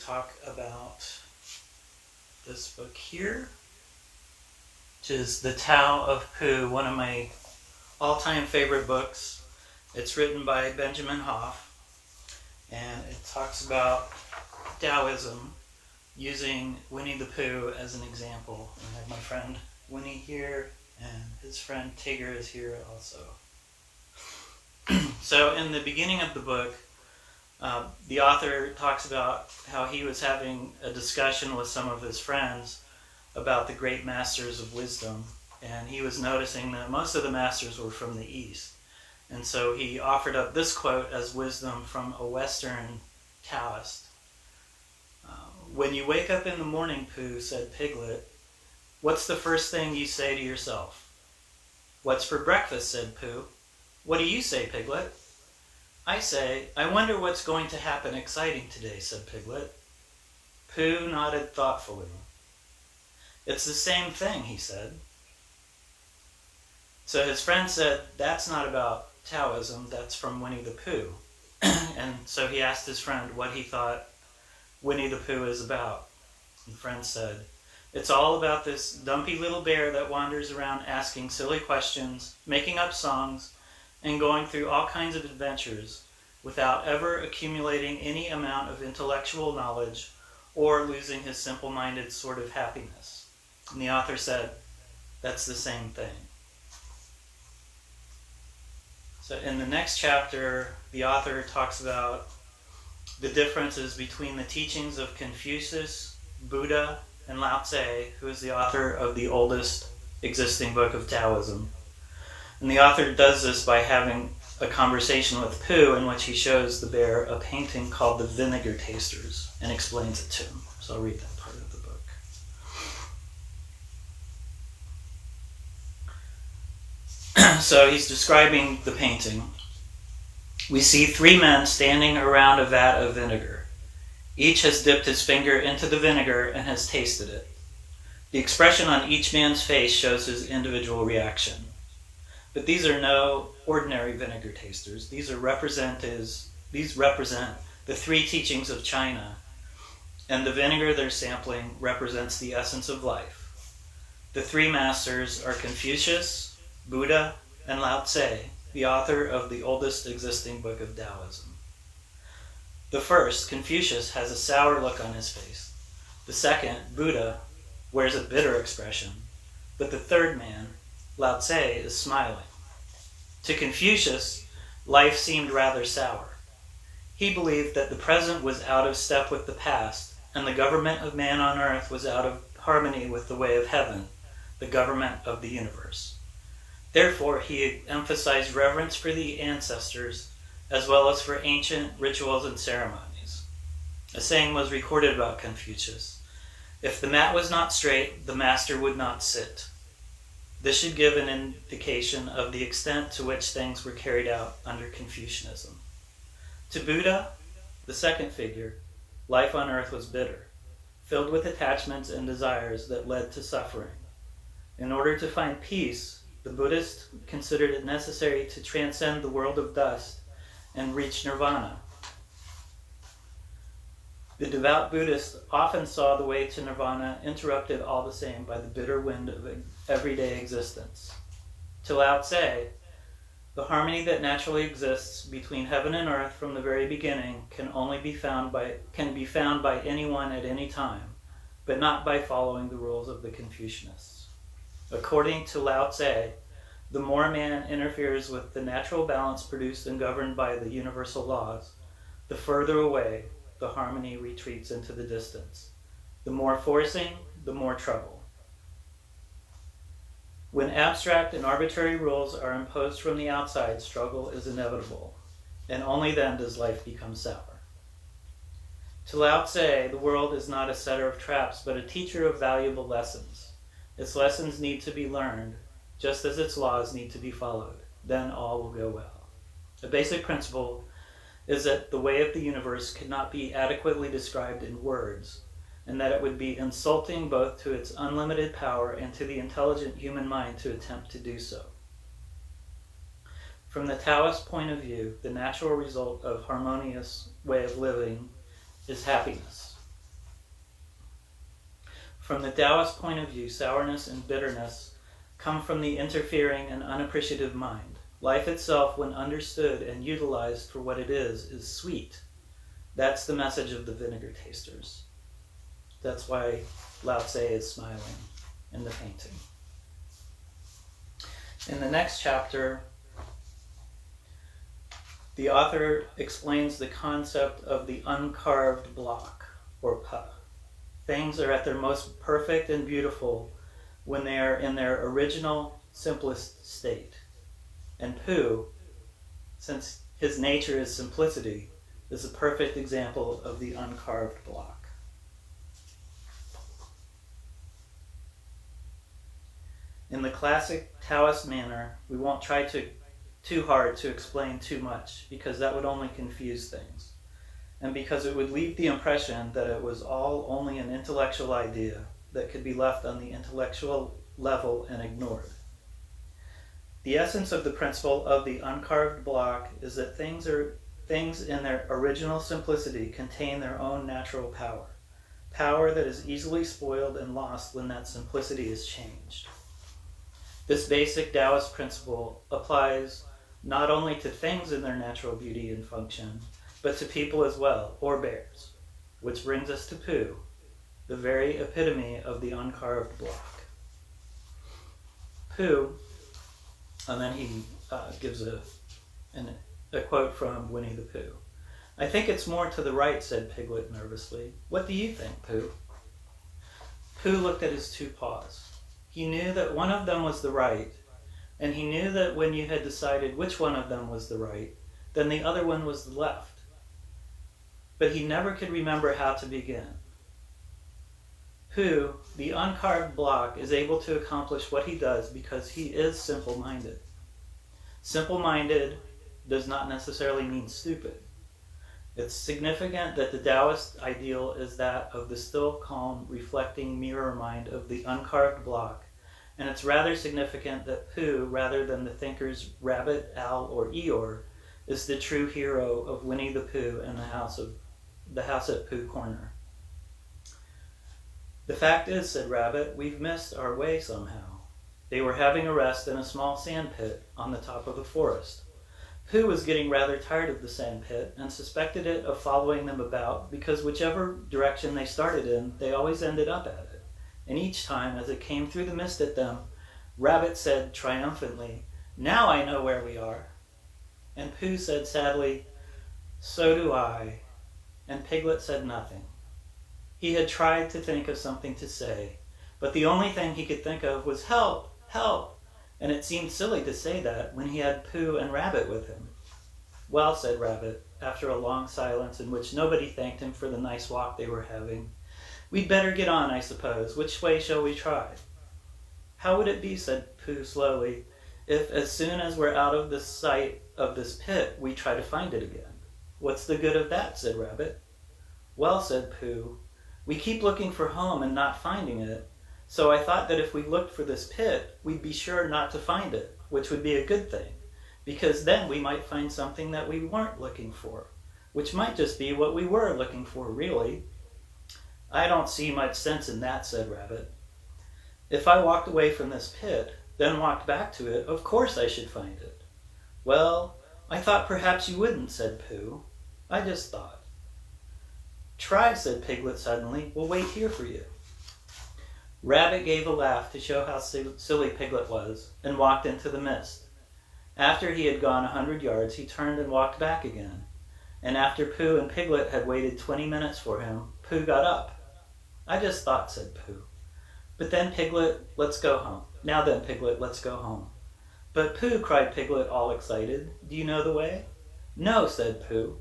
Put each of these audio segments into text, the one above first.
talk about this book here, which is the Tao of Pooh, one of my all-time favorite books. It's written by Benjamin Hoff, and it talks about Taoism using Winnie the Pooh as an example. And I have my friend Winnie here, and his friend Tigger is here also. So in the beginning of the book, the author talks about how he was having a discussion with some of his friends about the great masters of wisdom, and he was noticing that most of the masters were from the East. And so he offered up this quote as wisdom from a Western Taoist. "When you wake up in the morning, Pooh," said Piglet, "what's the first thing you say to yourself?" "What's for breakfast?" said Pooh. "What do you say, Piglet?" "I say, I wonder what's going to happen exciting today," said Piglet. Pooh nodded thoughtfully. "It's the same thing," he said. So his friend said, "That's not about Taoism, that's from Winnie the Pooh." And so he asked his friend what he thought Winnie the Pooh is about. And the friend said, "It's all about this dumpy little bear that wanders around asking silly questions, making up songs, and going through all kinds of adventures without ever accumulating any amount of intellectual knowledge or losing his simple-minded sort of happiness." And the author said, "That's the same thing." So in the next chapter, the author talks about the differences between the teachings of Confucius, Buddha, and Lao Tse, who is the author of the oldest existing book of Taoism. And the author does this by having a conversation with Pooh in which he shows the bear a painting called The Vinegar Tasters and explains it to him. So I'll read that part of the book. So he's describing the painting. "We see 3 men standing around a vat of vinegar. Each has dipped his finger into the vinegar and has tasted it. The expression on each man's face shows his individual reaction. But these are no ordinary vinegar tasters. These represent the 3 teachings of China, and the vinegar they're sampling represents the essence of life. The 3 masters are Confucius, Buddha, and Lao Tse, the author of the oldest existing book of Taoism. The first, Confucius, has a sour look on his face. The second, Buddha, wears a bitter expression. But the third man, Lao Tse, is smiling. To Confucius, life seemed rather sour. He believed that the present was out of step with the past, and the government of man on earth was out of harmony with the way of heaven, the government of the universe. Therefore, he emphasized reverence for the ancestors, as well as for ancient rituals and ceremonies. A saying was recorded about Confucius: "If the mat was not straight, the master would not sit." This should give an indication of the extent to which things were carried out under Confucianism. To Buddha, the second figure, life on earth was bitter, filled with attachments and desires that led to suffering. In order to find peace, the Buddhist considered it necessary to transcend the world of dust and reach nirvana. The devout Buddhist often saw the way to nirvana interrupted all the same by the bitter wind of everyday existence. To Lao Tse, the harmony that naturally exists between heaven and earth from the very beginning can be found by anyone at any time, but not by following the rules of the Confucianists. According to Lao Tse, the more man interferes with the natural balance produced and governed by the universal laws, the further away the harmony retreats into the distance. The more forcing, the more trouble. When abstract and arbitrary rules are imposed from the outside, struggle is inevitable, and only then does life become sour. To Lao Tse, the world is not a setter of traps, but a teacher of valuable lessons. Its lessons need to be learned, just as its laws need to be followed. Then all will go well. A basic principle is that the way of the universe cannot be adequately described in words, and that it would be insulting both to its unlimited power and to the intelligent human mind to attempt to do so. From the Taoist point of view, the natural result of harmonious way of living is happiness. From the Taoist point of view, sourness and bitterness come from the interfering and unappreciative mind. Life itself, when understood and utilized for what it is sweet. That's the message of the vinegar tasters. That's why Lao Tse is smiling in the painting. In the next chapter, the author explains the concept of the uncarved block, or pa. Things are at their most perfect and beautiful when they are in their original, simplest state. And Pooh, since his nature is simplicity, is a perfect example of the uncarved block. In the classic Taoist manner, we won't try too hard to explain too much, because that would only confuse things, and because it would leave the impression that it was all only an intellectual idea that could be left on the intellectual level and ignored. The essence of the principle of the uncarved block is that things in their original simplicity contain their own natural power that is easily spoiled and lost when that simplicity is changed. This basic Taoist principle applies not only to things in their natural beauty and function, but to people as well, or bears, which brings us to Pooh, the very epitome of the uncarved block. Pooh, and then he gives a quote from Winnie the Pooh. "I think it's more to the right," said Piglet nervously. "What do you think, Pooh?" Pooh looked at his two paws. He knew that one of them was the right, and he knew that when you had decided which one of them was the right, then the other one was the left. But he never could remember how to begin. Pooh, the uncarved block, is able to accomplish what he does because he is simple-minded. Simple-minded does not necessarily mean stupid. It's significant that the Taoist ideal is that of the still, calm, reflecting mirror mind of the uncarved block, and it's rather significant that Pooh, rather than the thinker's rabbit, owl, or Eeyore, is the true hero of Winnie the Pooh and the house at Pooh Corner. "The fact is," said Rabbit, "we've missed our way somehow." They were having a rest in a small sand pit on the top of the forest. Pooh was getting rather tired of the sand pit and suspected it of following them about because whichever direction they started in, they always ended up at it. And each time, as it came through the mist at them, Rabbit said triumphantly, "Now I know where we are." And Pooh said sadly, "So do I." And Piglet said nothing. He had tried to think of something to say, but the only thing he could think of was "Help! Help!" And it seemed silly to say that when he had Pooh and Rabbit with him. "Well," said Rabbit, after a long silence in which nobody thanked him for the nice walk they were having, "we'd better get on, I suppose. Which way shall we try?" "How would it be," said Pooh slowly, "if as soon as we're out of the sight of this pit, we try to find it again?" "What's the good of that?" said Rabbit. "Well," said Pooh, "we keep looking for home and not finding it, so I thought that if we looked for this pit, we'd be sure not to find it, which would be a good thing, because then we might find something that we weren't looking for, which might just be what we were looking for, really." "I don't see much sense in that," said Rabbit. "If I walked away from this pit, then walked back to it, of course I should find it." "Well, I thought perhaps you wouldn't," said Pooh. "I just thought." "Try," said Piglet suddenly. "We'll wait here for you." Rabbit gave a laugh to show how silly Piglet was, and walked into the mist. After he had gone 100 yards, he turned and walked back again. And after Pooh and Piglet had waited 20 minutes for him, Pooh got up. "I just thought," said Pooh. "But then, Piglet, let's go home. Now then, Piglet, let's go home." "But Pooh," cried Piglet, all excited, "do you know the way?" "No," said Pooh.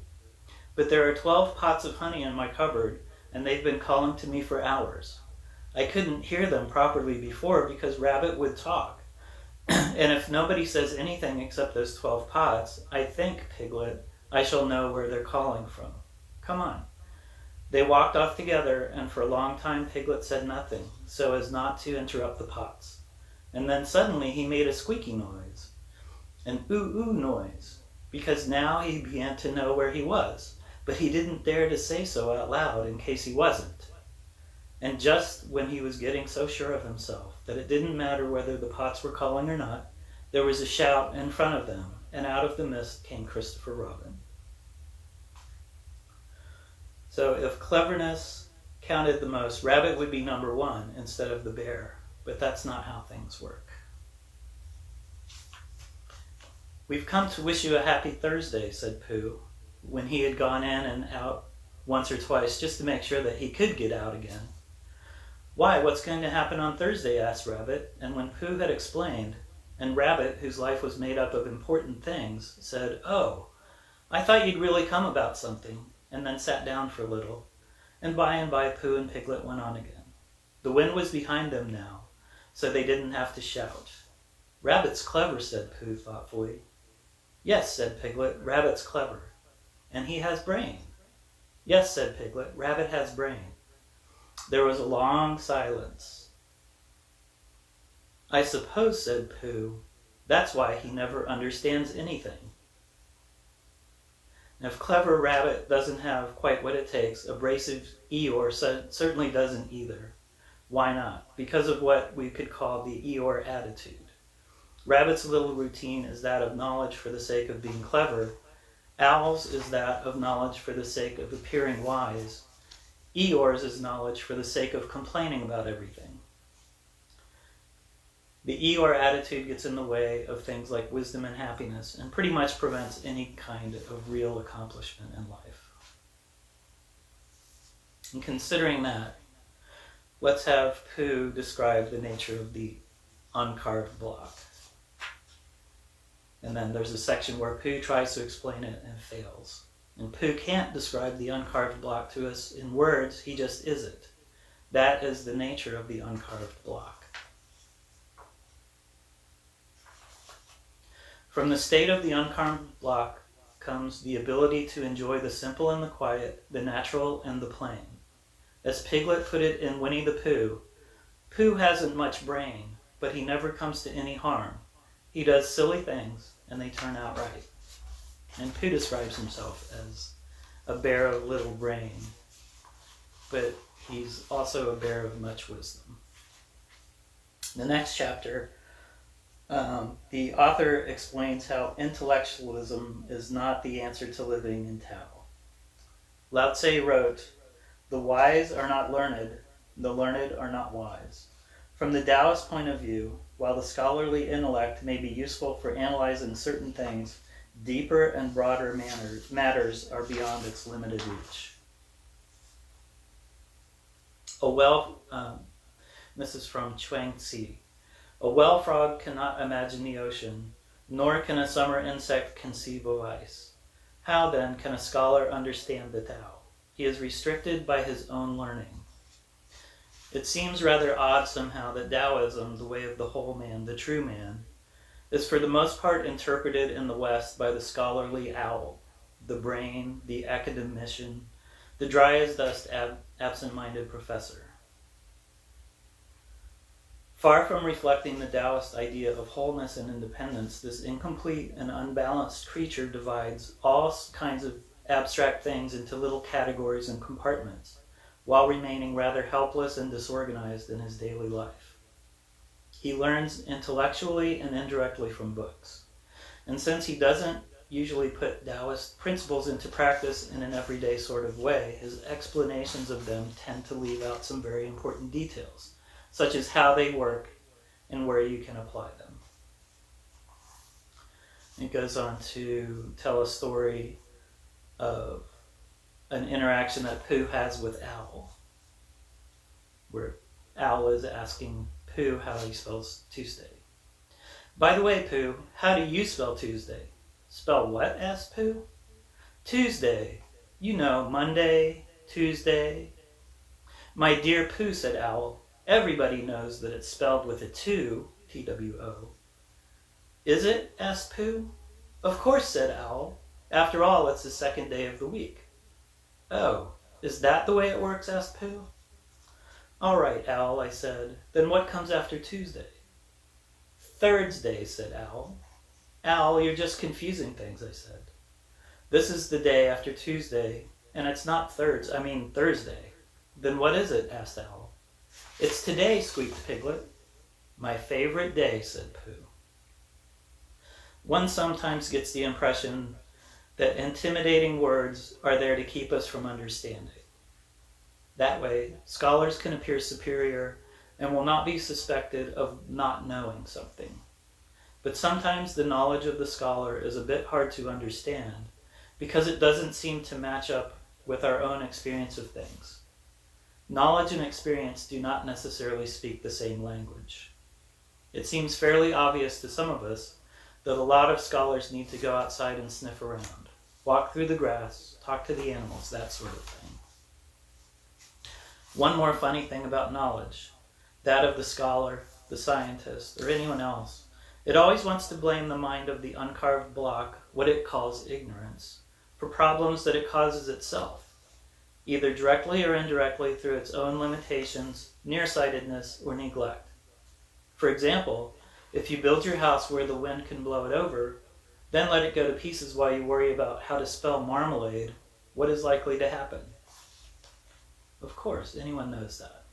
"But there are 12 pots of honey in my cupboard, and they've been calling to me for hours. I couldn't hear them properly before because Rabbit would talk. And if nobody says anything except those 12 pots, I think, Piglet, I shall know where they're calling from. Come on." They walked off together, and for a long time Piglet said nothing, so as not to interrupt the pots. And then suddenly he made a squeaky noise, an ooh-ooh noise, because now he began to know where he was, but he didn't dare to say so out loud in case he wasn't. And just when he was getting so sure of himself that it didn't matter whether the pots were calling or not, there was a shout in front of them, and out of the mist came Christopher Robin. So if cleverness counted the most, Rabbit would be number one instead of the bear, but that's not how things work. "We've come to wish you a happy Thursday," said Pooh, when he had gone in and out once or twice just to make sure that he could get out again. "Why, what's going to happen on Thursday?" asked Rabbit, and when Pooh had explained, and Rabbit, whose life was made up of important things, said, "Oh, I thought you'd really come about something," and then sat down for a little, and by Pooh and Piglet went on again. The wind was behind them now, so they didn't have to shout. "Rabbit's clever," said Pooh thoughtfully. "Yes," said Piglet, "Rabbit's clever. And he has brain." "Yes," said Piglet, "Rabbit has brain." There was a long silence. "I suppose," said Pooh, "that's why he never understands anything." And if clever Rabbit doesn't have quite what it takes, abrasive Eeyore certainly doesn't either. Why not? Because of what we could call the Eeyore attitude. Rabbit's little routine is that of knowledge for the sake of being clever. Owl's is that of knowledge for the sake of appearing wise. Eeyore's is knowledge for the sake of complaining about everything. The Eeyore attitude gets in the way of things like wisdom and happiness and pretty much prevents any kind of real accomplishment in life. And considering that, let's have Pooh describe the nature of the uncarved block. And then there's a section where Pooh tries to explain it and fails. And Pooh can't describe the uncarved block to us in words, he just is it. That is the nature of the uncarved block. From the state of the uncarved block comes the ability to enjoy the simple and the quiet, the natural and the plain. As Piglet put it in Winnie the Pooh, "Pooh hasn't much brain, but he never comes to any harm. He does silly things, and they turn out right." And Pooh describes himself as a bear of little brain, but he's also a bear of much wisdom. The next chapter, the author explains how intellectualism is not the answer to living in Tao. Lao Tse wrote, "The wise are not learned, the learned are not wise. From the Taoist point of view, while the scholarly intellect may be useful for analyzing certain things, deeper and broader matters are beyond its limited reach." This is from Chuang Tzu. "A well frog cannot imagine the ocean, nor can a summer insect conceive of ice. How, then, can a scholar understand the Tao? He is restricted by his own learning." It seems rather odd somehow that Taoism, the way of the whole man, the true man, is for the most part interpreted in the West by the scholarly owl, the brain, the academician, the dry-as-dust absent-minded professor. Far from reflecting the Taoist idea of wholeness and independence, this incomplete and unbalanced creature divides all kinds of abstract things into little categories and compartments, while remaining rather helpless and disorganized in his daily life. He learns intellectually and indirectly from books. And since he doesn't usually put Taoist principles into practice in an everyday sort of way, his explanations of them tend to leave out some very important details, such as how they work and where you can apply them. It goes on to tell a story of an interaction that Pooh has with Owl, where Owl is asking Pooh how he spells Tuesday. "By the way, Pooh, how do you spell Tuesday?" "Spell what?" asked Pooh. "Tuesday. You know, Monday, Tuesday." "My dear Pooh," said Owl, "everybody knows that it's spelled with a 2, T-W-O. "Is it?" asked Pooh. "Of course," said Owl. "After all, it's the second day of the week." "Oh, is that the way it works?" asked Pooh. "All right, Owl," I said. "Then what comes after Tuesday?" "Thursday," said Owl. "Owl, you're just confusing things," I said. "This is the day after Tuesday, and it's not Thursday. "Then what is it?" asked Owl. "It's today," squeaked Piglet. "My favorite day," said Pooh. One sometimes gets the impression that intimidating words are there to keep us from understanding. That way, scholars can appear superior and will not be suspected of not knowing something. But sometimes the knowledge of the scholar is a bit hard to understand because it doesn't seem to match up with our own experience of things. Knowledge and experience do not necessarily speak the same language. It seems fairly obvious to some of us that a lot of scholars need to go outside and sniff around, walk through the grass, talk to the animals, that sort of thing. One more funny thing about knowledge, that of the scholar, the scientist, or anyone else, it always wants to blame the mind of the uncarved block, what it calls ignorance, for problems that it causes itself, either directly or indirectly through its own limitations, nearsightedness, or neglect. For example, if you build your house where the wind can blow it over, then let it go to pieces while you worry about how to spell marmalade, what is likely to happen? Of course, anyone knows that.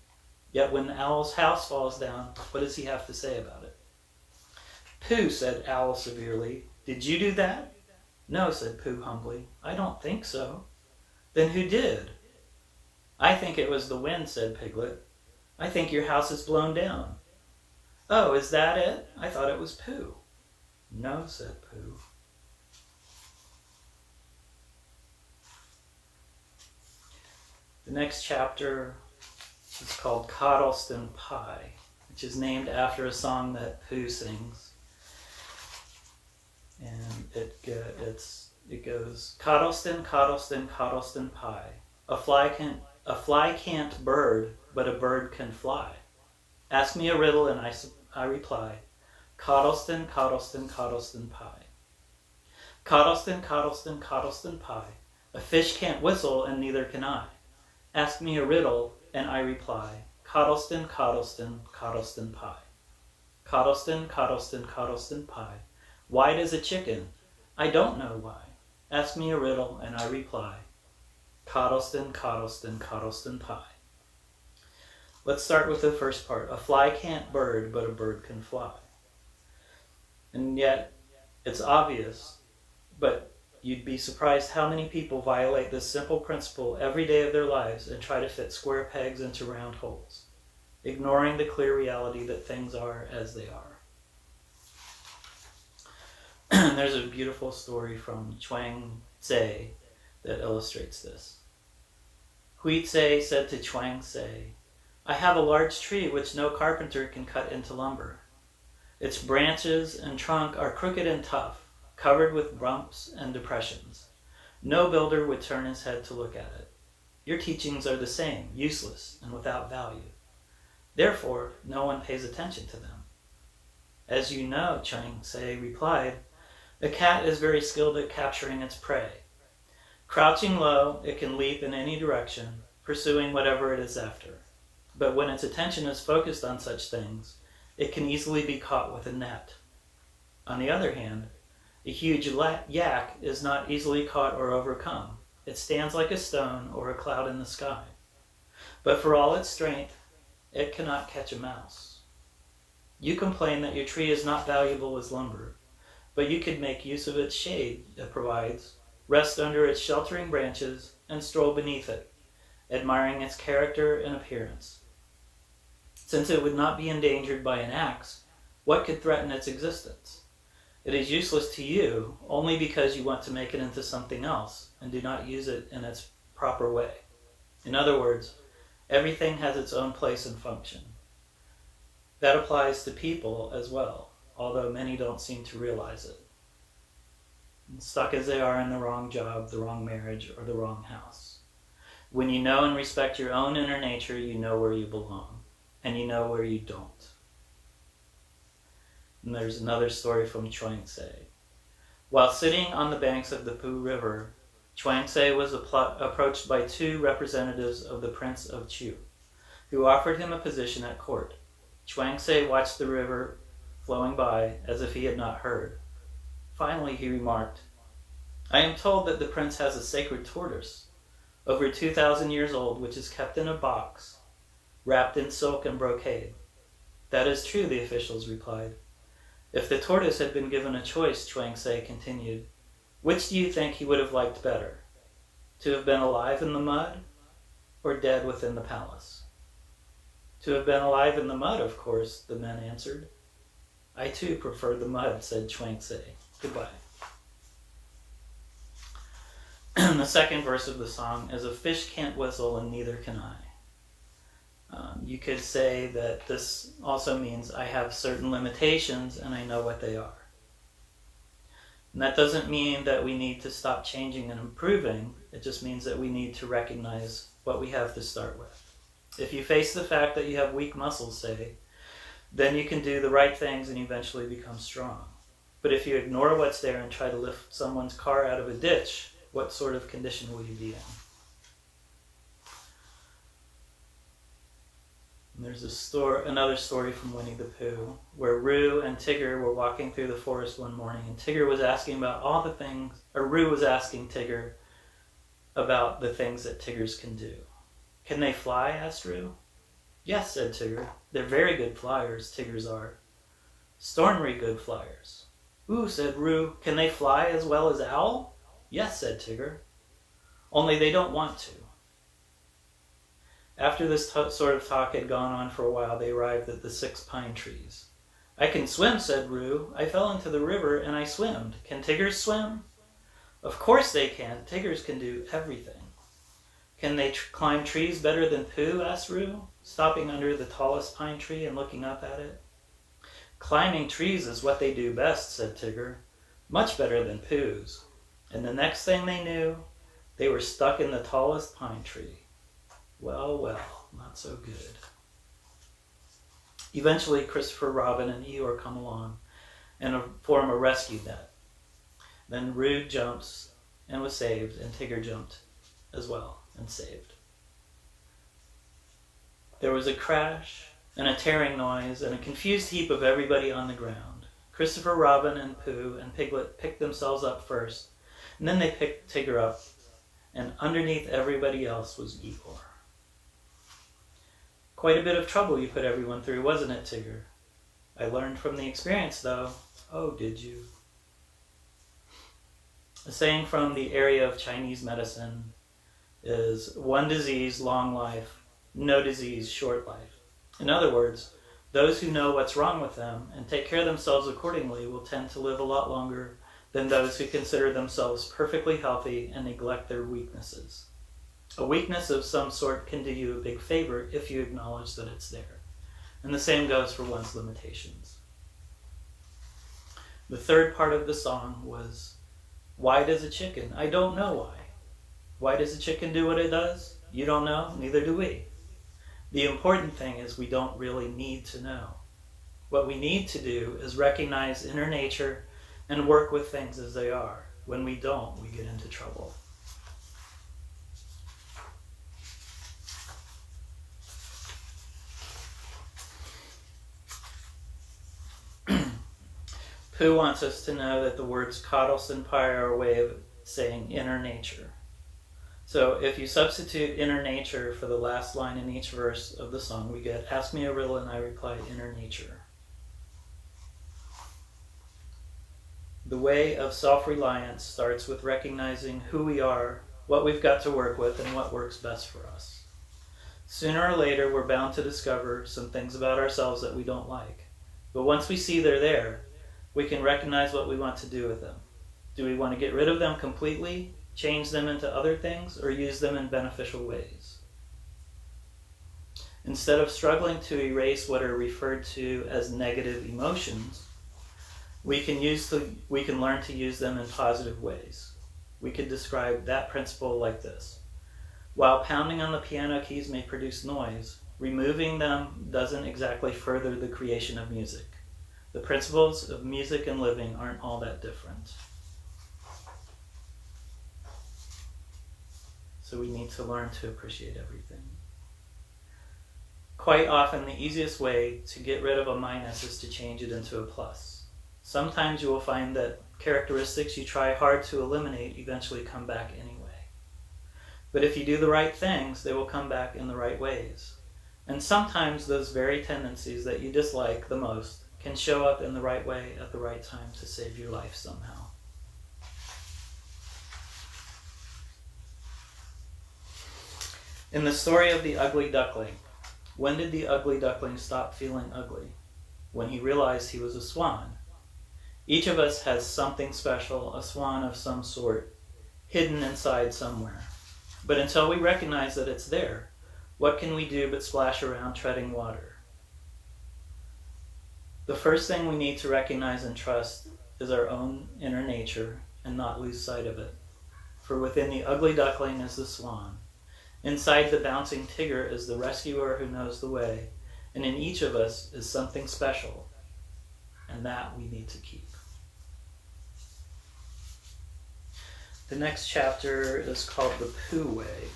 Yet when the owl's house falls down, what does he have to say about it? "Pooh," said Owl severely, "did you do that?" "No," said Pooh humbly, "I don't think so." "Then who did?" "I think it was the wind," said Piglet. "I think your house is blown down." "Oh, is that it? I thought it was Pooh." "No," said Pooh. The next chapter is called Coddleston Pie, which is named after a song that Pooh sings. And it goes, "Coddleston, Coddleston, Coddleston Pie. A fly can't bird, but a bird can fly. Ask me a riddle and I reply. Coddleston, Coddleston, Coddleston Pie. Coddleston, Coddleston, Coddleston Pie. A fish can't whistle and neither can I. Ask me a riddle and I reply. Coddleston, Coddleston, Coddleston Pie. Coddleston, Coddleston, Coddleston Pie. White as a chicken. I don't know why. Ask me a riddle and I reply. Coddleston, Coddleston, Coddleston Pie." Let's start with the first part. A fly can't bird, but a bird can fly. And yet, it's obvious, but you'd be surprised how many people violate this simple principle every day of their lives and try to fit square pegs into round holes, ignoring the clear reality that things are as they are. There's a beautiful story from Chuang Tze that illustrates this. Hui Tze said to Chuang Tze, "I have a large tree which no carpenter can cut into lumber. Its branches and trunk are crooked and tough, covered with bumps and depressions. No builder would turn his head to look at it. Your teachings are the same, useless and without value. Therefore, no one pays attention to them." "As you know," Chuang Tze replied, "a cat is very skilled at capturing its prey. Crouching low, it can leap in any direction, pursuing whatever it is after. But when its attention is focused on such things, it can easily be caught with a net. On the other hand, a huge yak is not easily caught or overcome. It stands like a stone or a cloud in the sky. But for all its strength, it cannot catch a mouse. You complain that your tree is not valuable as lumber, but you could make use of its shade it provides, rest under its sheltering branches, and stroll beneath it, admiring its character and appearance. Since it would not be endangered by an axe, what could threaten its existence? It is useless to you only because you want to make it into something else and do not use it in its proper way. In other words, everything has its own place and function. That applies to people as well, although many don't seem to realize it. Stuck as they are in the wrong job, the wrong marriage, or the wrong house. When you know and respect your own inner nature, you know where you belong, and you know where you don't." And there's another story from Chuang Tze. While sitting on the banks of the Pooh River, Chuang Tze was approached by two representatives of the Prince of Chu, who offered him a position at court. Chuang Tze watched the river flowing by as if he had not heard. Finally, he remarked, "I am told that the prince has a sacred tortoise, over 2,000 years old, which is kept in a box. wrapped in silk and brocade. That is true, the officials replied. If the tortoise had been given a choice, Chuang-Tse continued, which do you think he would have liked better? To have been alive in the mud or dead within the palace? To have been alive in the mud, of course, the men answered. I too prefer the mud, said Chuang-Tse. Goodbye. The second verse of the song is, a fish can't whistle and neither can I. You could say that this also means I have certain limitations and I know what they are. And that doesn't mean that we need to stop changing and improving. It just means that we need to recognize what we have to start with. If you face the fact that you have weak muscles, say, then you can do the right things and eventually become strong. But if you ignore what's there and try to lift someone's car out of a ditch, what sort of condition will you be in? And there's another story from Winnie the Pooh, where Roo and Tigger were walking through the forest one morning, and Tigger was asking about all the things, or Roo was asking Tigger about the things that Tiggers can do. Can they fly? Asked Roo. Yes, said Tigger. They're very good flyers, Tiggers are. Stormry good flyers. Ooh, said Roo. Can they fly as well as Owl? Yes, said Tigger. Only they don't want to. After this sort of talk had gone on for a while, they arrived at the 6 pine trees. I can swim, said Roo. I fell into the river and I swimmed. Can Tiggers swim? Of course they can. Tiggers can do everything. Can they climb trees better than Pooh? Asked Roo, stopping under the tallest pine tree and looking up at it. Climbing trees is what they do best, said Tigger. Much better than Pooh's. And the next thing they knew, they were stuck in the tallest pine tree. Well, well, not so good. Eventually, Christopher Robin and Eeyore come along and form a rescue net. Then Roo jumps and was saved, and Tigger jumped as well and saved. There was a crash and a tearing noise and a confused heap of everybody on the ground. Christopher Robin and Pooh and Piglet picked themselves up first, and then they picked Tigger up, and underneath everybody else was Eeyore. Quite a bit of trouble you put everyone through, wasn't it, Tigger? I learned from the experience, though. Oh, did you? A saying from the area of Chinese medicine is, one disease, long life, no disease, short life. In other words, those who know what's wrong with them and take care of themselves accordingly will tend to live a lot longer than those who consider themselves perfectly healthy and neglect their weaknesses. A weakness of some sort can do you a big favor if you acknowledge that it's there. And the same goes for one's limitations. The third part of the song was, why does a chicken? I don't know why. Why does a chicken do what it does? You don't know, neither do we. The important thing is we don't really need to know. What we need to do is recognize inner nature and work with things as they are. When we don't, we get into trouble. Pooh wants us to know that the words Kados and Pai are a way of saying inner nature. So if you substitute inner nature for the last line in each verse of the song, we get, ask me a riddle and I reply inner nature. The way of self-reliance starts with recognizing who we are, what we've got to work with, and what works best for us. Sooner or later, we're bound to discover some things about ourselves that we don't like. But once we see they're there, we can recognize what we want to do with them. Do we want to get rid of them completely, change them into other things, or use them in beneficial ways? Instead of struggling to erase what are referred to as negative emotions, we can learn to use them in positive ways. We could describe that principle like this. While pounding on the piano keys may produce noise, removing them doesn't exactly further the creation of music. The principles of music and living aren't all that different. So we need to learn to appreciate everything. Quite often, the easiest way to get rid of a minus is to change it into a plus. Sometimes you will find that characteristics you try hard to eliminate eventually come back anyway. But if you do the right things, they will come back in the right ways. And sometimes those very tendencies that you dislike the most can show up in the right way at the right time to save your life somehow. In the story of the ugly duckling, when did the ugly duckling stop feeling ugly? When he realized he was a swan. Each of us has something special, a swan of some sort, hidden inside somewhere. But until we recognize that it's there, what can we do but splash around treading water? The first thing we need to recognize and trust is our own inner nature and not lose sight of it. For within the ugly duckling is the swan. Inside the bouncing tigger is the rescuer who knows the way. And in each of us is something special. And that we need to keep. The next chapter is called The Pooh Way.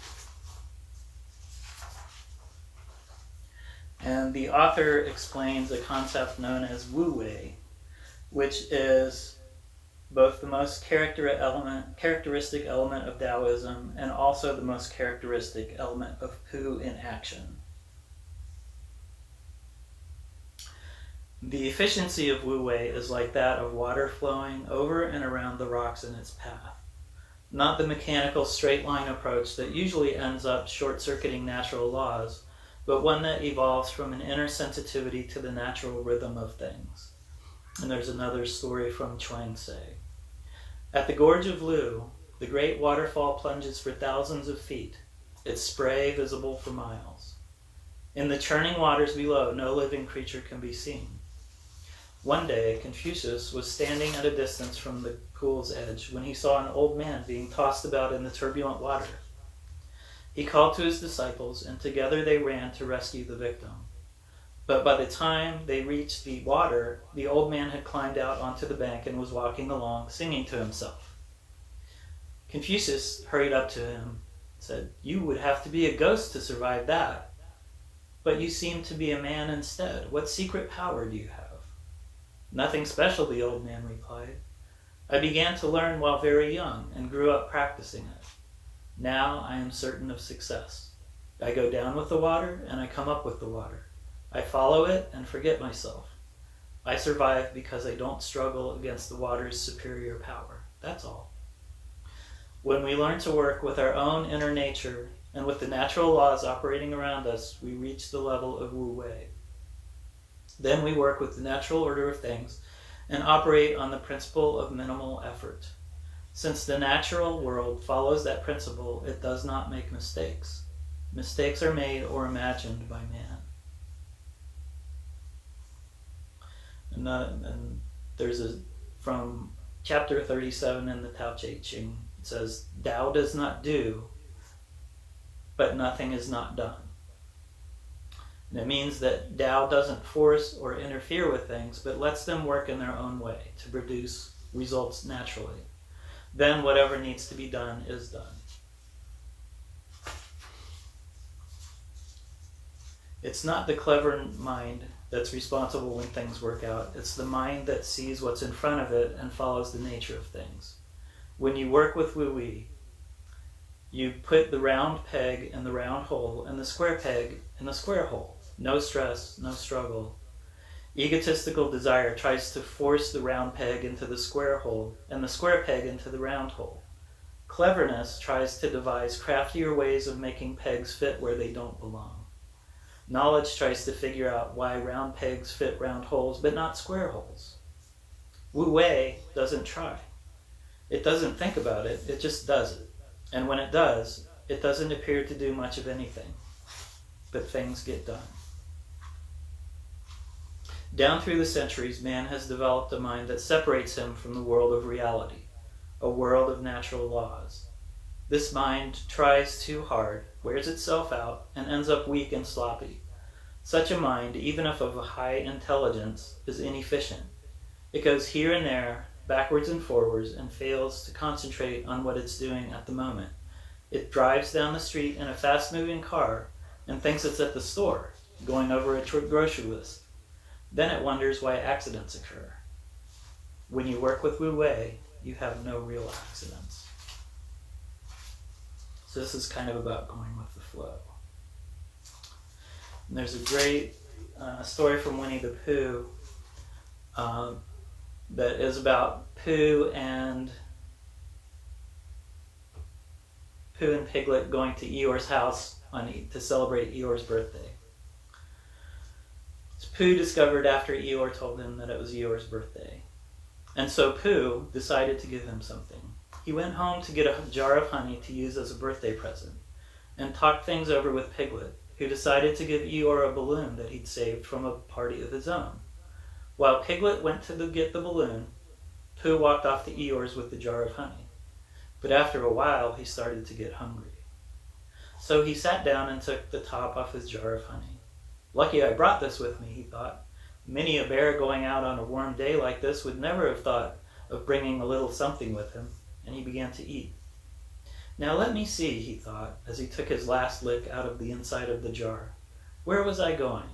And the author explains a concept known as Wu Wei, which is both the most characteristic element of Taoism and also the most characteristic element of Pooh in action. The efficiency of Wu Wei is like that of water flowing over and around the rocks in its path. Not the mechanical straight line approach that usually ends up short-circuiting natural laws, but one that evolves from an inner sensitivity to the natural rhythm of things. And there's another story from Chuang-Tse. At the Gorge of Lu, the great waterfall plunges for thousands of feet, its spray visible for miles. In the churning waters below, no living creature can be seen. One day, Confucius was standing at a distance from the pool's edge when he saw an old man being tossed about in the turbulent water. He called to his disciples, and together they ran to rescue the victim. But by the time they reached the water, the old man had climbed out onto the bank and was walking along, singing to himself. Confucius hurried up to him and said, "You would have to be a ghost to survive that. But you seem to be a man instead. What secret power do you have?" "Nothing special," the old man replied. "I began to learn while very young and grew up practicing it. Now I am certain of success. I go down with the water and I come up with the water. I follow it and forget myself. I survive because I don't struggle against the water's superior power. That's all." When we learn to work with our own inner nature and with the natural laws operating around us, we reach the level of Wu Wei. Then we work with the natural order of things and operate on the principle of minimal effort. Since the natural world follows that principle, it does not make mistakes. Mistakes are made or imagined by man. And there's from chapter 37 in the Tao Te Ching, it says, "Tao does not do, but nothing is not done." And it means that Tao doesn't force or interfere with things, but lets them work in their own way to produce results naturally. Then whatever needs to be done is done. It's not the clever mind that's responsible when things work out. It's the mind that sees what's in front of it and follows the nature of things. When you work with Wu Wei, you put the round peg in the round hole and the square peg in the square hole. No stress, no struggle. Egotistical desire tries to force the round peg into the square hole and the square peg into the round hole. Cleverness tries to devise craftier ways of making pegs fit where they don't belong. Knowledge tries to figure out why round pegs fit round holes but not square holes. Wu Wei doesn't try. It doesn't think about it, it just does it. And when it does, it doesn't appear to do much of anything. But things get done. Down through the centuries, man has developed a mind that separates him from the world of reality, a world of natural laws. This mind tries too hard, wears itself out, and ends up weak and sloppy. Such a mind, even if of a high intelligence, is inefficient. It goes here and there, backwards and forwards, and fails to concentrate on what it's doing at the moment. It drives down the street in a fast-moving car and thinks it's at the store, going over a grocery list. Then it wonders why accidents occur. When you work with Wu Wei, you have no real accidents. So this is kind of about going with the flow. And there's a great story from Winnie the Pooh that is about Pooh and Piglet going to Eeyore's house to celebrate Eeyore's birthday. So Pooh discovered after Eeyore told him that it was Eeyore's birthday. And so Pooh decided to give him something. He went home to get a jar of honey to use as a birthday present and talked things over with Piglet, who decided to give Eeyore a balloon that he'd saved from a party of his own. While Piglet went to get the balloon, Pooh walked off to Eeyore's with the jar of honey. But after a while, he started to get hungry. So he sat down and took the top off his jar of honey. Lucky I brought this with me, he thought. Many a bear going out on a warm day like this would never have thought of bringing a little something with him, and he began to eat. Now let me see, he thought, as he took his last lick out of the inside of the jar. Where was I going?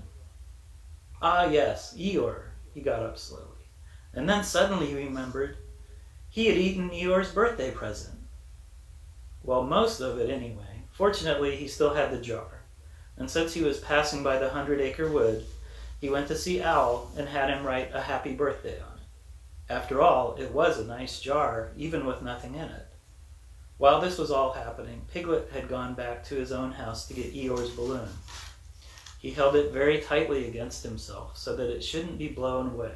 Ah, yes, Eeyore. He got up slowly. And then suddenly he remembered he had eaten Eeyore's birthday present. Well, most of it anyway. Fortunately, he still had the jar. And since he was passing by the 100-acre wood, he went to see Owl and had him write a happy birthday on it. After all, it was a nice jar, even with nothing in it. While this was all happening, Piglet had gone back to his own house to get Eeyore's balloon. He held it very tightly against himself so that it shouldn't be blown away,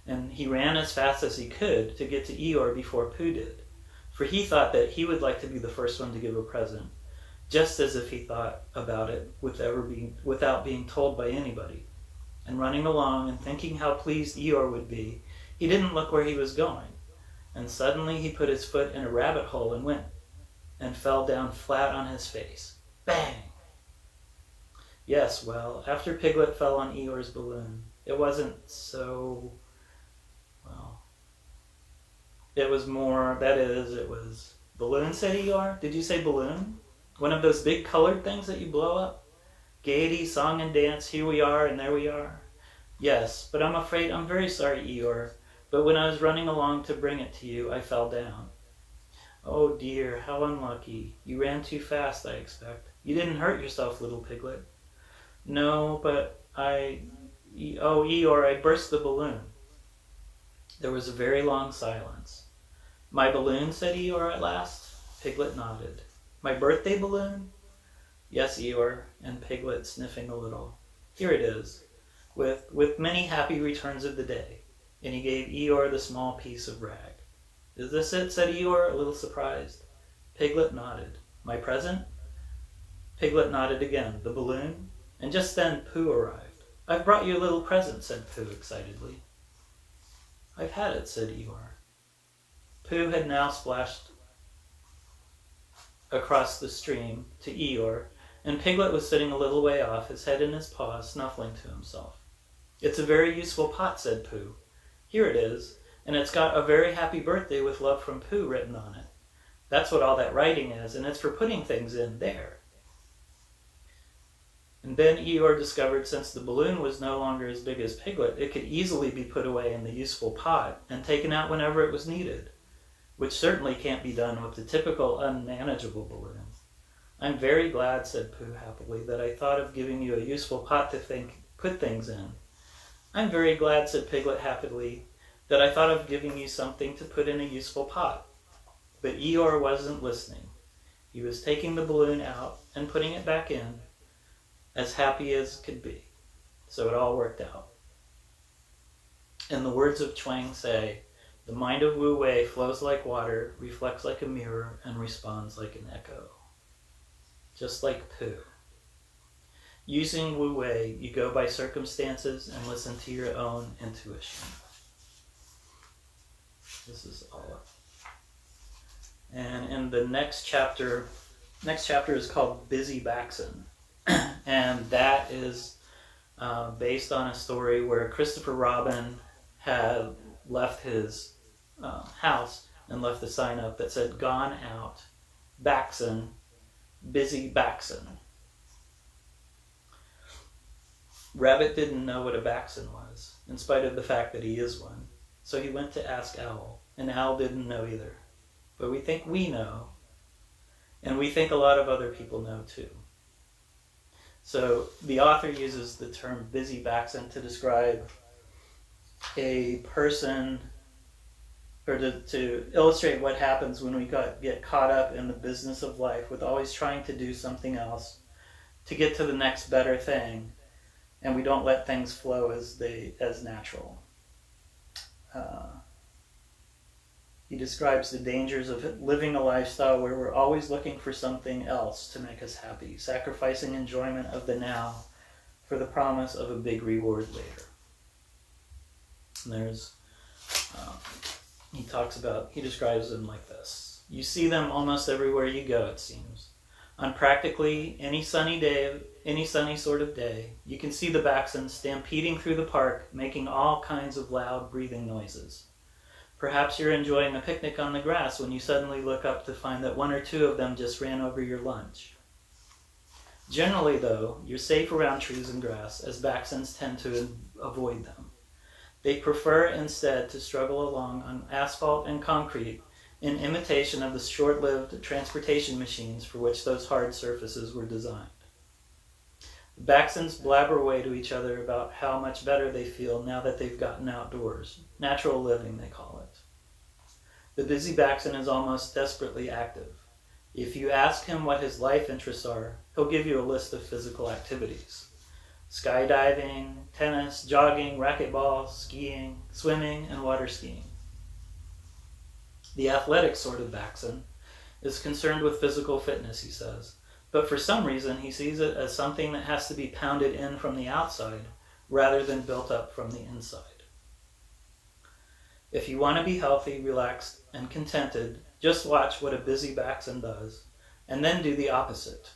and he ran as fast as he could to get to Eeyore before Pooh did, for he thought that he would like to be the first one to give a present, just as if he thought about it without being told by anybody. And running along and thinking how pleased Eeyore would be, he didn't look where he was going. And suddenly he put his foot in a rabbit hole and went, and fell down flat on his face. Bang! Yes, well, after Piglet fell on Eeyore's balloon, it wasn't so, well, it was more, that is, it was, balloon, said Eeyore? Did you say balloon? One of those big colored things that you blow up? Gaiety, song and dance, here we are and there we are. Yes, but I'm afraid, I'm very sorry, Eeyore, but when I was running along to bring it to you, I fell down. Oh dear, how unlucky. You ran too fast, I expect. You didn't hurt yourself, little Piglet. No, but oh Eeyore, I burst the balloon. There was a very long silence. My balloon, said Eeyore at last. Piglet nodded. My birthday balloon? Yes, Eeyore, and Piglet sniffing a little. Here it is, with many happy returns of the day. And he gave Eeyore the small piece of rag. Is this it? Said Eeyore, a little surprised. Piglet nodded. My present? Piglet nodded again. The balloon? And just then Pooh arrived. I've brought you a little present, said Pooh excitedly. I've had it, said Eeyore. Pooh had now splashed across the stream to Eeyore, and Piglet was sitting a little way off, his head in his paws, snuffling to himself. It's a very useful pot, said Pooh. Here it is, and it's got a very happy birthday with love from Pooh written on it. That's what all that writing is, and it's for putting things in there. And then Eeyore discovered since the balloon was no longer as big as Piglet, it could easily be put away in the useful pot and taken out whenever it was needed, which certainly can't be done with the typical unmanageable balloon. I'm very glad, said Pooh happily, that I thought of giving you a useful pot to put things in. I'm very glad, said Piglet happily, that I thought of giving you something to put in a useful pot. But Eeyore wasn't listening. He was taking the balloon out and putting it back in, as happy as could be. So it all worked out. And the words of Chuang say, the mind of Wu Wei flows like water, reflects like a mirror, and responds like an echo. Just like Pooh. Using Wu Wei, you go by circumstances and listen to your own intuition. This is all. And in the next chapter is called Busy Baxen. And that is based on a story where Christopher Robin had left his house and left a sign up that said, "Gone out, Baxen, busy Baxen." Rabbit didn't know what a Baxen was, in spite of the fact that he is one. So he went to ask Owl, and Owl didn't know either. But we think we know, and we think a lot of other people know too. So the author uses the term busy Baxen to describe a person, or to illustrate what happens when we get caught up in the business of life with always trying to do something else to get to the next better thing, and we don't let things flow as natural. He describes the dangers of living a lifestyle where we're always looking for something else to make us happy, sacrificing enjoyment of the now for the promise of a big reward later. And he describes them like this. You see them almost everywhere you go, it seems. On practically any sunny sort of day, you can see the Baxens stampeding through the park, making all kinds of loud breathing noises. Perhaps you're enjoying a picnic on the grass when you suddenly look up to find that one or two of them just ran over your lunch. Generally, though, you're safe around trees and grass, as Baxens tend to avoid them. They prefer instead to struggle along on asphalt and concrete in imitation of the short-lived transportation machines for which those hard surfaces were designed. The Baxens blabber away to each other about how much better they feel now that they've gotten outdoors. Natural living, they call it. The busy Baxen is almost desperately active. If you ask him what his life interests are, he'll give you a list of physical activities. Skydiving, tennis, jogging, racquetball, skiing, swimming, and water skiing. The athletic sort of Baxen is concerned with physical fitness, he says, but for some reason he sees it as something that has to be pounded in from the outside rather than built up from the inside. If you want to be healthy, relaxed, and contented, just watch what a busy Baxen does, and then do the opposite.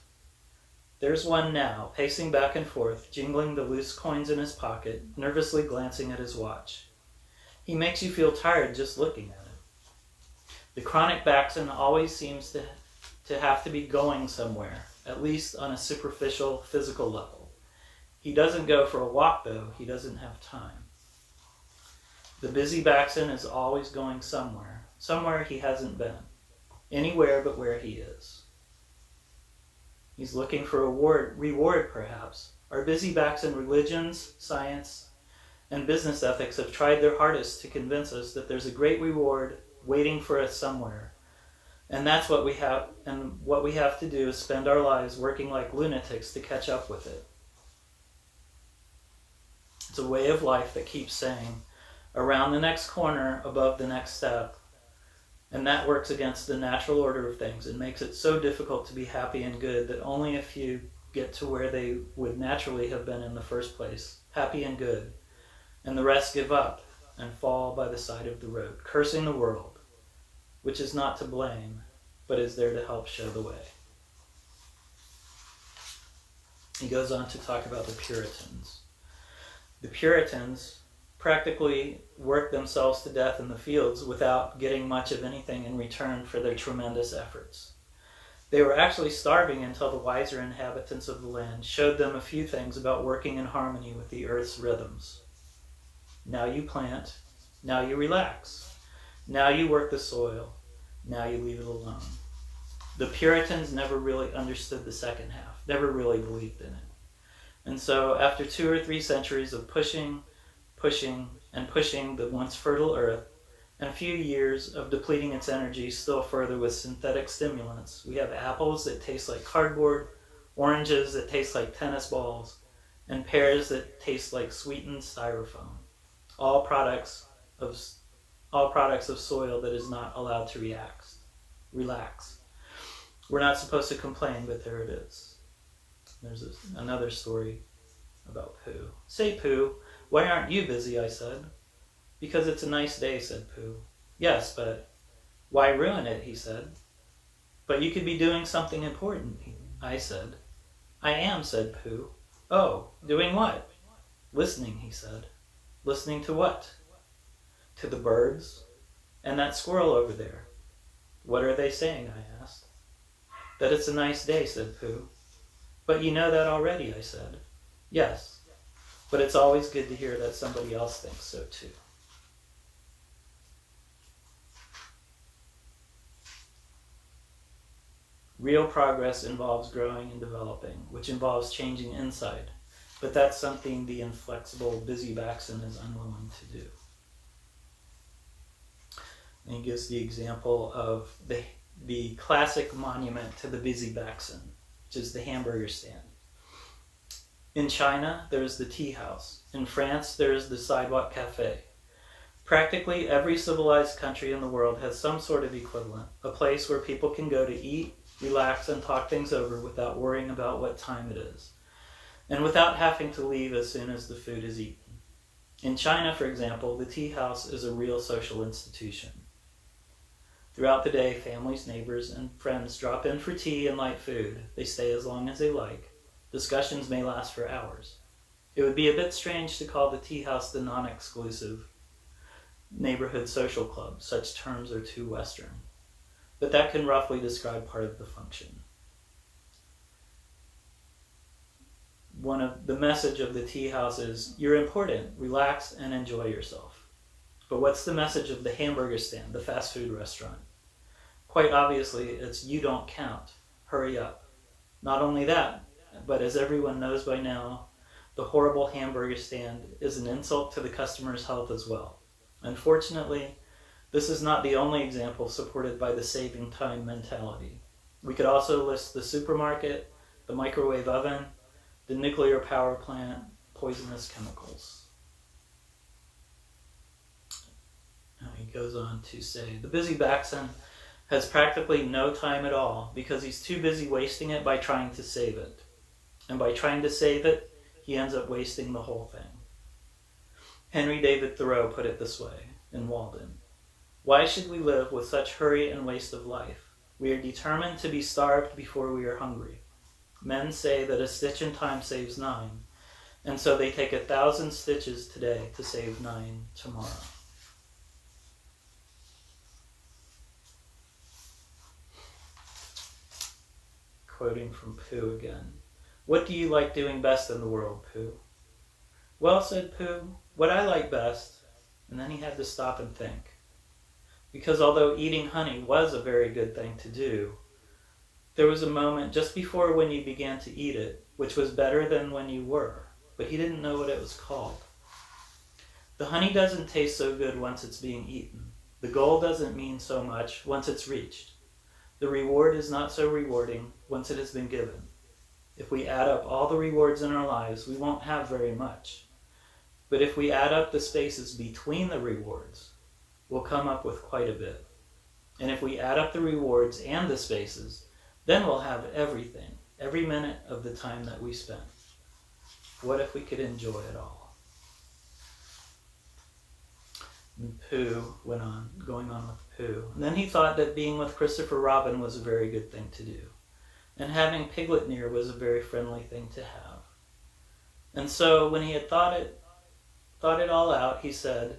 There's one now, pacing back and forth, jingling the loose coins in his pocket, nervously glancing at his watch. He makes you feel tired just looking at him. The chronic Baxen always seems to have to be going somewhere, at least on a superficial physical level. He doesn't go for a walk, though. He doesn't have time. The busy Baxen is always going somewhere he hasn't been, anywhere but where he is. He's looking for a reward, perhaps. Our busy Baxen religions, science, and business ethics have tried their hardest to convince us that there's a great reward waiting for us somewhere. And that's what we have, and what we have to do is spend our lives working like lunatics to catch up with it. It's a way of life that keeps saying, around the next corner, above the next step. And that works against the natural order of things and makes it so difficult to be happy and good that only a few get to where they would naturally have been in the first place, happy and good, and the rest give up and fall by the side of the road, cursing the world, which is not to blame, but is there to help show the way. He goes on to talk about the Puritans. The Puritans practically worked themselves to death in the fields without getting much of anything in return for their tremendous efforts. They were actually starving until the wiser inhabitants of the land showed them a few things about working in harmony with the earth's rhythms. Now you plant, now you relax, now you work the soil, now you leave it alone. The Puritans never really understood the second half, never really believed in it. And so after 2 or 3 centuries of pushing the once fertile earth, and a few years of depleting its energy still further with synthetic stimulants, we have apples that taste like cardboard, oranges that taste like tennis balls, and pears that taste like sweetened styrofoam. All products of soil that is not allowed to relax. We're not supposed to complain, but there it is. There's another story about Pooh. Say, Pooh, why aren't you busy? I said. Because it's a nice day, said Pooh. Yes, but why ruin it? He said. But you could be doing something important, I said. I am, said Pooh. Oh, doing what? Listening, he said. Listening to what? To the birds and that squirrel over there. What are they saying? I asked. That it's a nice day, said Pooh. But you know that already, I said. Yes, but it's always good to hear that somebody else thinks so too. Real progress involves growing and developing, which involves changing inside. But that's something the inflexible busy Baxen is unwilling to do. And he gives the example of the classic monument to the busy Baxen, which is the hamburger stand. In China, there's the tea house. In France, there's the sidewalk cafe. Practically every civilized country in the world has some sort of equivalent, a place where people can go to eat, relax, and talk things over without worrying about what time it is, and without having to leave as soon as the food is eaten. In China, for example, the tea house is a real social institution. Throughout the day, families, neighbors, and friends drop in for tea and light food. They stay as long as they like. Discussions may last for hours. It would be a bit strange to call the tea house the non-exclusive neighborhood social club. Such terms are too Western. But that can roughly describe part of the function. One of the message of the tea house is, you're important, relax, and enjoy yourself. But what's the message of the hamburger stand, the fast food restaurant? Quite obviously, it's you don't count, hurry up. Not only that, but as everyone knows by now, the horrible hamburger stand is an insult to the customer's health as well. Unfortunately, this is not the only example supported by the saving time mentality. We could also list the supermarket, the microwave oven, the nuclear power plant, poisonous chemicals. He goes on to say, the busy Baxen has practically no time at all because he's too busy wasting it by trying to save it. And by trying to save it, he ends up wasting the whole thing. Henry David Thoreau put it this way in Walden. Why should we live with such hurry and waste of life? We are determined to be starved before we are hungry. Men say that a stitch in time saves 9, and so they take 1,000 stitches today to save 9 tomorrow. Quoting from Pooh again. What do you like doing best in the world, Pooh? Well, said Pooh, what I like best, and then he had to stop and think. Because although eating honey was a very good thing to do, there was a moment just before when you began to eat it, which was better than when you were, but he didn't know what it was called. The honey doesn't taste so good once it's being eaten. The goal doesn't mean so much once it's reached. The reward is not so rewarding once it has been given. If we add up all the rewards in our lives, we won't have very much. But if we add up the spaces between the rewards, we'll come up with quite a bit. And if we add up the rewards and the spaces, then we'll have everything, every minute of the time that we spent. What if we could enjoy it all? And Pooh went on, going on with Pooh. And then he thought that being with Christopher Robin was a very good thing to do. And having Piglet near was a very friendly thing to have. And so when he had thought it all out, he said,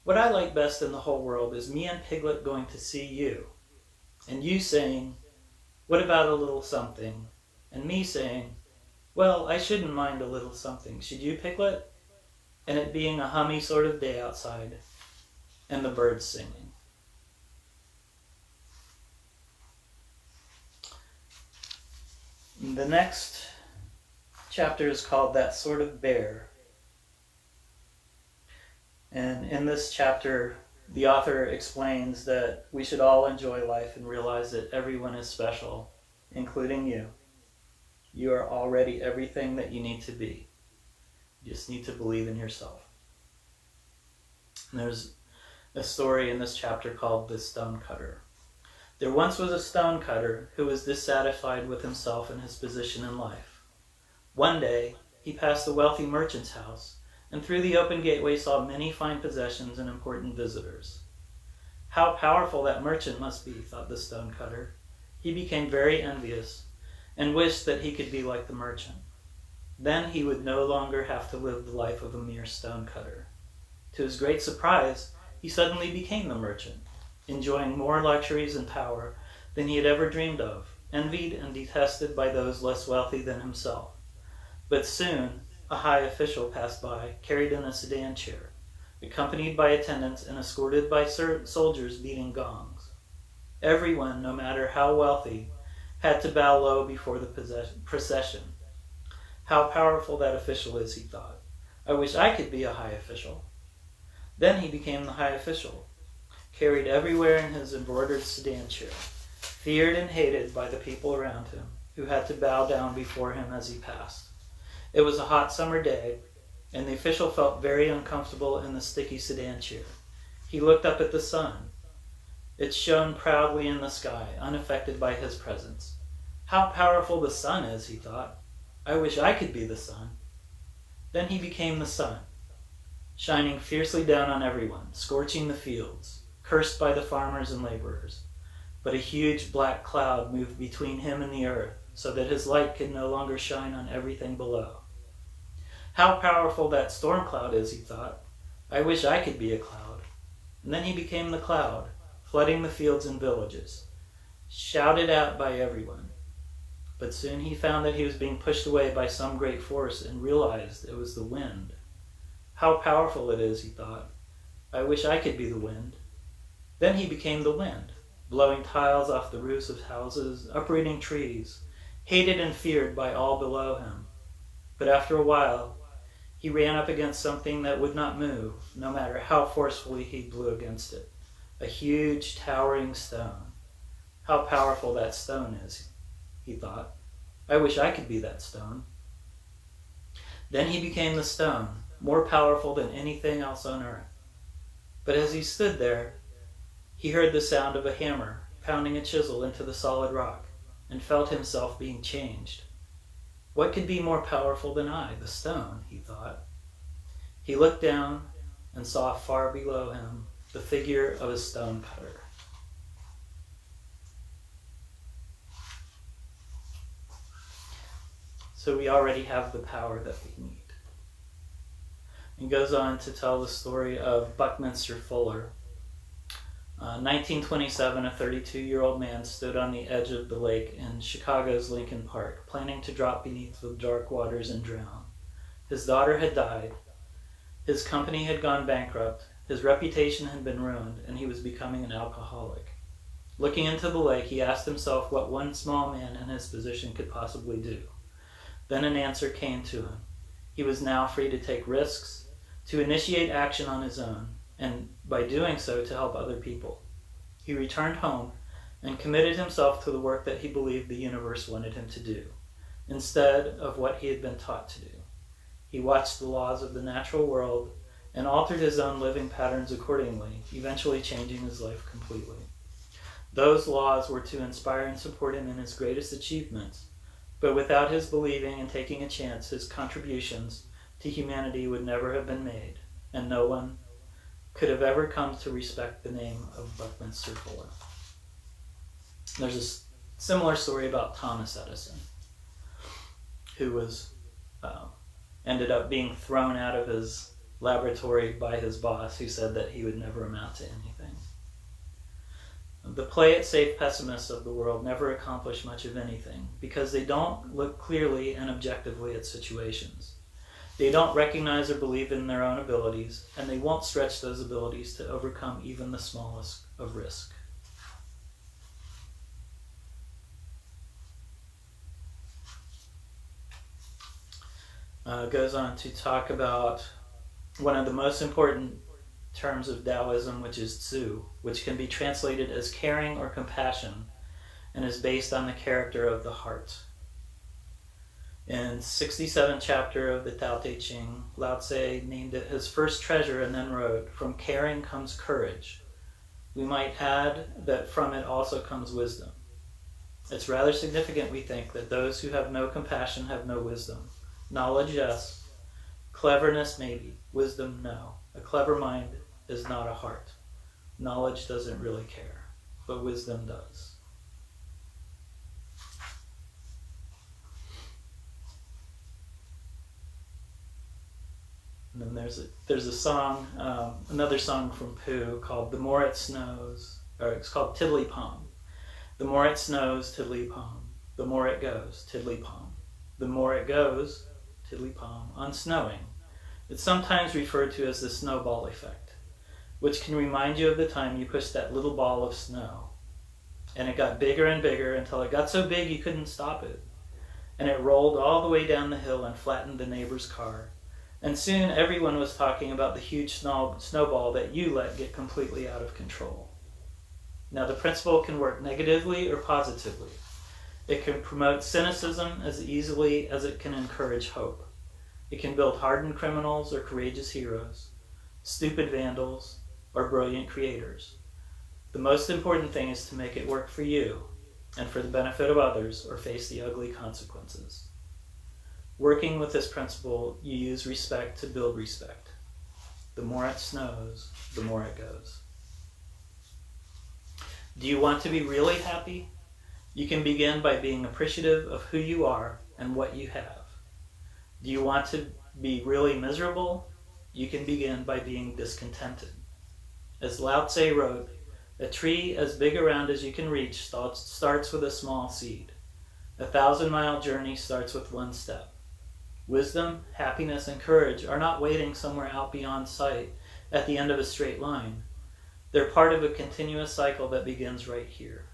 what I like best in the whole world is me and Piglet going to see you. And you saying, what about a little something? And me saying, well, I shouldn't mind a little something. Should you, Piglet? And it being a hummy sort of day outside, and the birds singing. The next chapter is called That Sort of Bear. And in this chapter, the author explains that we should all enjoy life and realize that everyone is special, including you. You are already everything that you need to be. You just need to believe in yourself. And there's a story in this chapter called The Stonecutter. There once was a stonecutter who was dissatisfied with himself and his position in life. One day, he passed a wealthy merchant's house, and through the open gateway saw many fine possessions and important visitors. How powerful that merchant must be, thought the stonecutter. He became very envious, and wished that he could be like the merchant. Then he would no longer have to live the life of a mere stonecutter. To his great surprise, he suddenly became the merchant, enjoying more luxuries and power than he had ever dreamed of, envied and detested by those less wealthy than himself. But soon, a high official passed by, carried in a sedan chair, accompanied by attendants and escorted by soldiers beating gongs. Everyone, no matter how wealthy, had to bow low before the procession. How powerful that official is, he thought. I wish I could be a high official. Then he became the high official, carried everywhere in his embroidered sedan chair, feared and hated by the people around him, who had to bow down before him as he passed. It was a hot summer day, and the official felt very uncomfortable in the sticky sedan chair. He looked up at the sun. It shone proudly in the sky, unaffected by his presence. How powerful the sun is, he thought. I wish I could be the sun. Then he became the sun, shining fiercely down on everyone, scorching the fields, cursed by the farmers and laborers. But a huge black cloud moved between him and the earth, so that his light could no longer shine on everything below. How powerful that storm cloud is, he thought. I wish I could be a cloud. And then he became the cloud, flooding the fields and villages, shouted at by everyone. But soon he found that he was being pushed away by some great force and realized it was the wind. How powerful it is, he thought. I wish I could be the wind. Then he became the wind, blowing tiles off the roofs of houses, uprooting trees, hated and feared by all below him. But after a while, he ran up against something that would not move, no matter how forcefully he blew against it. A huge, towering stone. How powerful that stone is, he thought. I wish I could be that stone. Then he became the stone, more powerful than anything else on earth. But as he stood there, he heard the sound of a hammer pounding a chisel into the solid rock, and felt himself being changed. What could be more powerful than I, the stone, he thought. He looked down and saw far below him the figure of a stone cutter. So we already have the power that we need. And goes on to tell the story of Buckminster Fuller. 1927, a 32-year-old man stood on the edge of the lake in Chicago's Lincoln Park, planning to drop beneath the dark waters and drown. His daughter had died. His company had gone bankrupt. His reputation had been ruined, and he was becoming an alcoholic. Looking into the lake, he asked himself what one small man in his position could possibly do. Then an answer came to him. He was now free to take risks, to initiate action on his own, and by doing so to help other people. He returned home and committed himself to the work that he believed the universe wanted him to do, instead of what he had been taught to do. He watched the laws of the natural world and altered his own living patterns accordingly, eventually changing his life completely. Those laws were to inspire and support him in his greatest achievements, but without his believing and taking a chance, his contributions to humanity would never have been made, and no one could have ever come to respect the name of Buckminster Fuller. There's a similar story about Thomas Edison, who was ended up being thrown out of his laboratory by his boss, who said that he would never amount to anything. The play it safe pessimists of the world never accomplish much of anything because they don't look clearly and objectively at situations. They don't recognize or believe in their own abilities, and they won't stretch those abilities to overcome even the smallest of risk. Goes on to talk about one of the most important terms of Taoism, which is Tzu, which can be translated as caring or compassion, and is based on the character of the heart. In 67th chapter of the Tao Te Ching, Lao Tse named it his first treasure and then wrote, "From caring comes courage. We might add that from it also comes wisdom." It's rather significant, we think, that those who have no compassion have no wisdom. Knowledge, yes. Cleverness, maybe. Wisdom, no. A clever mind is not a heart. Knowledge doesn't really care, but wisdom does. And then there's a song, another song from Pooh called "The More It Snows," or it's called "Tiddly Palm." The more it snows, tiddly palm. The more it goes, tiddly palm. The more it goes, tiddly palm, on snowing. It's sometimes referred to as the snowball effect, which can remind you of the time you pushed that little ball of snow. And it got bigger and bigger until it got so big you couldn't stop it. And it rolled all the way down the hill and flattened the neighbor's car. And soon everyone was talking about the huge snowball that you let get completely out of control. Now the principle can work negatively or positively. It can promote cynicism as easily as it can encourage hope. It can build hardened criminals or courageous heroes, stupid vandals, or brilliant creators. The most important thing is to make it work for you and for the benefit of others, or face the ugly consequences. Working with this principle, you use respect to build respect. The more it snows, the more it goes. Do you want to be really happy? You can begin by being appreciative of who you are and what you have. Do you want to be really miserable? You can begin by being discontented. As Lao Tse wrote, a tree as big around as you can reach starts with a small seed. A 1,000-mile journey starts with one step. Wisdom, happiness, and courage are not waiting somewhere out beyond sight at the end of a straight line. They're part of a continuous cycle that begins right here.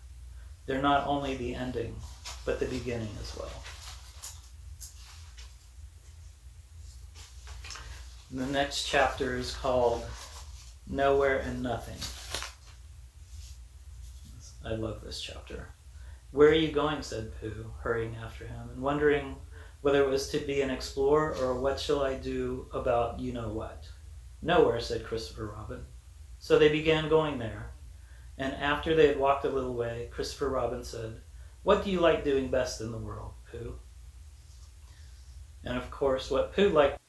They're not only the ending, but the beginning as well. The next chapter is called Nowhere and Nothing. I love this chapter. Where are you going, said Pooh, hurrying after him, and wondering whether it was to be an explorer or what shall I do about you-know-what. Nowhere, said Christopher Robin. So they began going there, and after they had walked a little way, Christopher Robin said, what do you like doing best in the world, Pooh? And of course, what Pooh liked